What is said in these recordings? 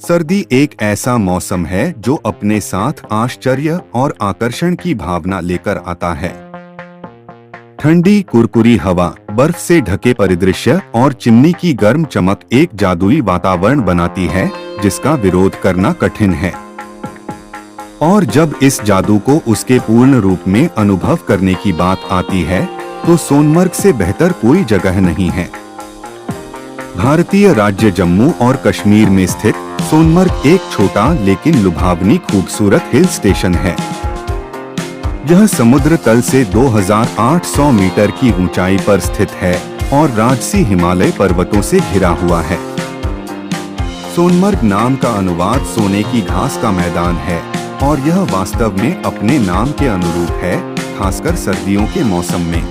सर्दी एक ऐसा मौसम है जो अपने साथ आश्चर्य और आकर्षण की भावना लेकर आता है। ठंडी कुरकुरी हवा, बर्फ से ढके परिदृश्य और चिमनी की गर्म चमक एक जादुई वातावरण बनाती है जिसका विरोध करना कठिन है। और जब इस जादू को उसके पूर्ण रूप में अनुभव करने की बात आती है तो सोनमर्ग से बेहतर कोई जगह नहीं है। भारतीय राज्य जम्मू और कश्मीर में स्थित सोनमर्ग एक छोटा लेकिन लुभावनी खूबसूरत हिल स्टेशन है। यह समुद्र तल से 2800 मीटर की ऊंचाई पर स्थित है और राजसी हिमालय पर्वतों से घिरा हुआ है। सोनमर्ग नाम का अनुवाद सोने की घास का मैदान है और यह वास्तव में अपने नाम के अनुरूप है, खासकर सर्दियों के मौसम में।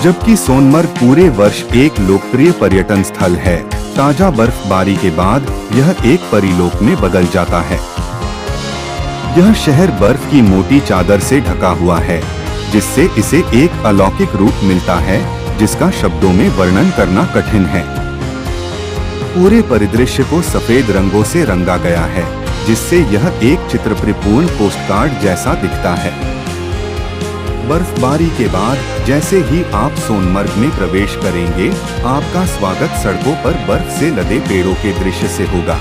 जबकि सोनमर्ग पूरे वर्ष एक लोकप्रिय पर्यटन स्थल है, ताजा बर्फबारी के बाद यह एक परिलोक में बदल जाता है। यह शहर बर्फ की मोटी चादर से ढका हुआ है, जिससे इसे एक अलौकिक रूप मिलता है जिसका शब्दों में वर्णन करना कठिन है। पूरे परिदृश्य को सफेद रंगों से रंगा गया है, जिससे यह एक चित्रपरिपूर्ण पोस्टकार्ड जैसा दिखता है। बर्फबारी के बाद जैसे ही आप सोनमर्ग में प्रवेश करेंगे, आपका स्वागत सड़कों पर बर्फ से लदे पेड़ों के दृश्य से होगा।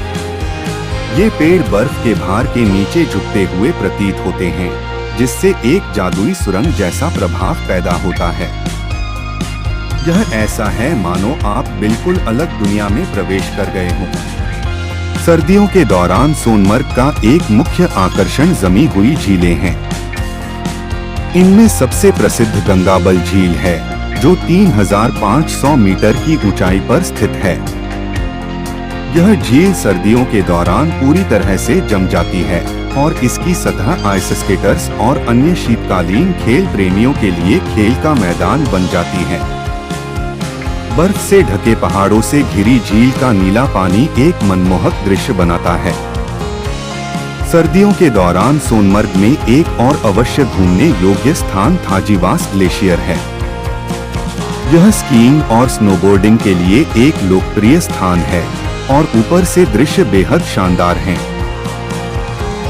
ये पेड़ बर्फ के भार के नीचे झुकते हुए प्रतीत होते हैं, जिससे एक जादुई सुरंग जैसा प्रभाव पैदा होता है। यह ऐसा है मानो आप बिल्कुल अलग दुनिया में प्रवेश कर गए हों। सर्दियों के दौरान सोनमर्ग का एक मुख्य आकर्षण जमी हुई झीलें हैं। इनमें सबसे प्रसिद्ध गंगाबल झील है, जो 3500 मीटर की ऊंचाई पर स्थित है। यह झील सर्दियों के दौरान पूरी तरह से जम जाती है और इसकी सतह आइस स्केटर्स और अन्य शीतकालीन खेल प्रेमियों के लिए खेल का मैदान बन जाती है। बर्फ से ढके पहाड़ों से घिरी झील का नीला पानी एक मनमोहक दृश्य बनाता है। सर्दियों के दौरान सोनमर्ग में एक और अवश्य घूमने योग्य स्थान थाजीवास ग्लेशियर है। यह स्कीइंग और स्नोबोर्डिंग के लिए एक लोकप्रिय स्थान है और ऊपर से दृश्य बेहद शानदार हैं।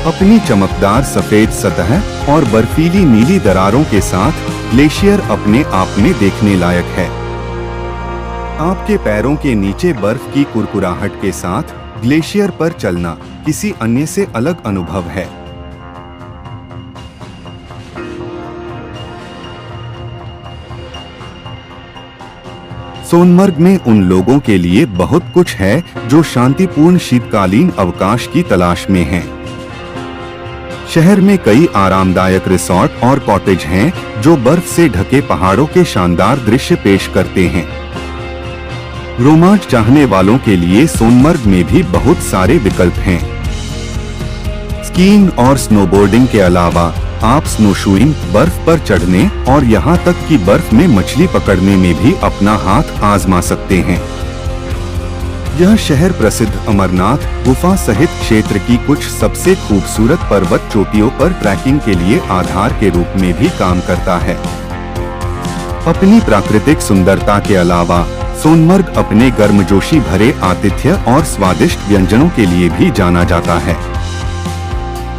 अपनी चमकदार सफेद सतह और बर्फीली नीली दरारों के साथ ग्लेशियर अपने आप में देखने लायक है। आपके पैरों के नीचे बर्फ की कुरकुराहट के साथ ग्लेशियर पर चलना किसी अन्य से अलग अनुभव है। सोनमर्ग में उन लोगों के लिए बहुत कुछ है जो शांतिपूर्ण शीतकालीन अवकाश की तलाश में हैं। शहर में कई आरामदायक रिसोर्ट और कॉटेज हैं जो बर्फ से ढके पहाड़ों के शानदार दृश्य पेश करते हैं। रोमांच चाहने वालों के लिए सोनमर्ग में भी बहुत सारे विकल्प हैं। स्कीइंग और स्नोबोर्डिंग के अलावा आप स्नोशूइंग, बर्फ पर चढ़ने और यहाँ तक कि बर्फ में मछली पकड़ने में भी अपना हाथ आजमा सकते हैं। यह शहर प्रसिद्ध अमरनाथ गुफा सहित क्षेत्र की कुछ सबसे खूबसूरत पर्वत चोटियों पर ट्रैकिंग के लिए आधार के रूप में भी काम करता है। अपनी प्राकृतिक सुंदरता के अलावा सोनमर्ग अपने गर्मजोशी भरे आतिथ्य और स्वादिष्ट व्यंजनों के लिए भी जाना जाता है।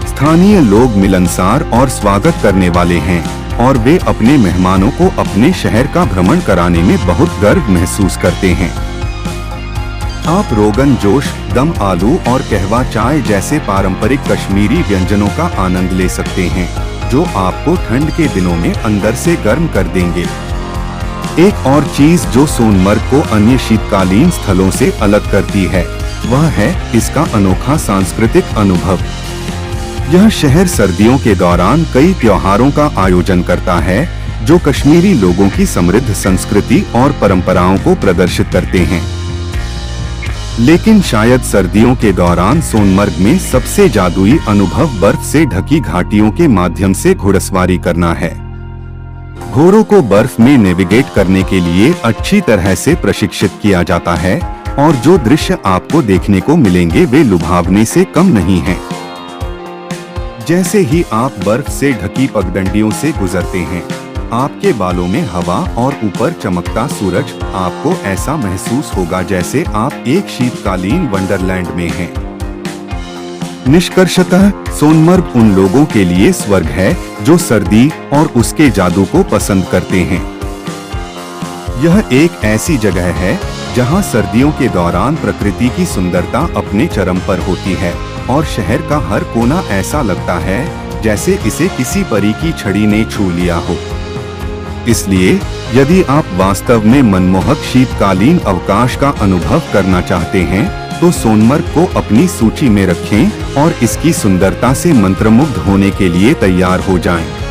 स्थानीय लोग मिलनसार और स्वागत करने वाले हैं और वे अपने मेहमानों को अपने शहर का भ्रमण कराने में बहुत गर्व महसूस करते हैं। आप रोगन जोश, दम आलू और कहवा चाय जैसे पारंपरिक कश्मीरी व्यंजनों का आनंद ले सकते हैं, जो आपको ठंड के दिनों में अंदर से गर्म कर देंगे। एक और चीज जो सोनमर्ग को अन्य शीतकालीन स्थलों से अलग करती है, वह है इसका अनोखा सांस्कृतिक अनुभव। यह शहर सर्दियों के दौरान कई त्योहारों का आयोजन करता है जो कश्मीरी लोगों की समृद्ध संस्कृति और परंपराओं को प्रदर्शित करते हैं। लेकिन शायद सर्दियों के दौरान सोनमर्ग में सबसे जादुई अनुभव बर्फ से ढकी घाटियों के माध्यम से घुड़सवारी करना है। घोड़ों को बर्फ में नेविगेट करने के लिए अच्छी तरह से प्रशिक्षित किया जाता है और जो दृश्य आपको देखने को मिलेंगे वे लुभावने से कम नहीं हैं। जैसे ही आप बर्फ से ढकी पगडंडियों से गुजरते हैं, आपके बालों में हवा और ऊपर चमकता सूरज, आपको ऐसा महसूस होगा जैसे आप एक शीतकालीन वंडरलैंड में हैं। निष्कर्षतः सोनमर्ग उन लोगों के लिए स्वर्ग है जो सर्दी और उसके जादू को पसंद करते हैं। यह एक ऐसी जगह है जहां सर्दियों के दौरान प्रकृति की सुंदरता अपने चरम पर होती है और शहर का हर कोना ऐसा लगता है जैसे इसे किसी परी की छड़ी ने छू लिया हो। इसलिए यदि आप वास्तव में मनमोहक शीतकालीन अवकाश का अनुभव करना चाहते हैं तो सोनमर्ग को अपनी सूची में रखें और इसकी सुंदरता से मंत्रमुग्ध होने के लिए तैयार हो जाएं।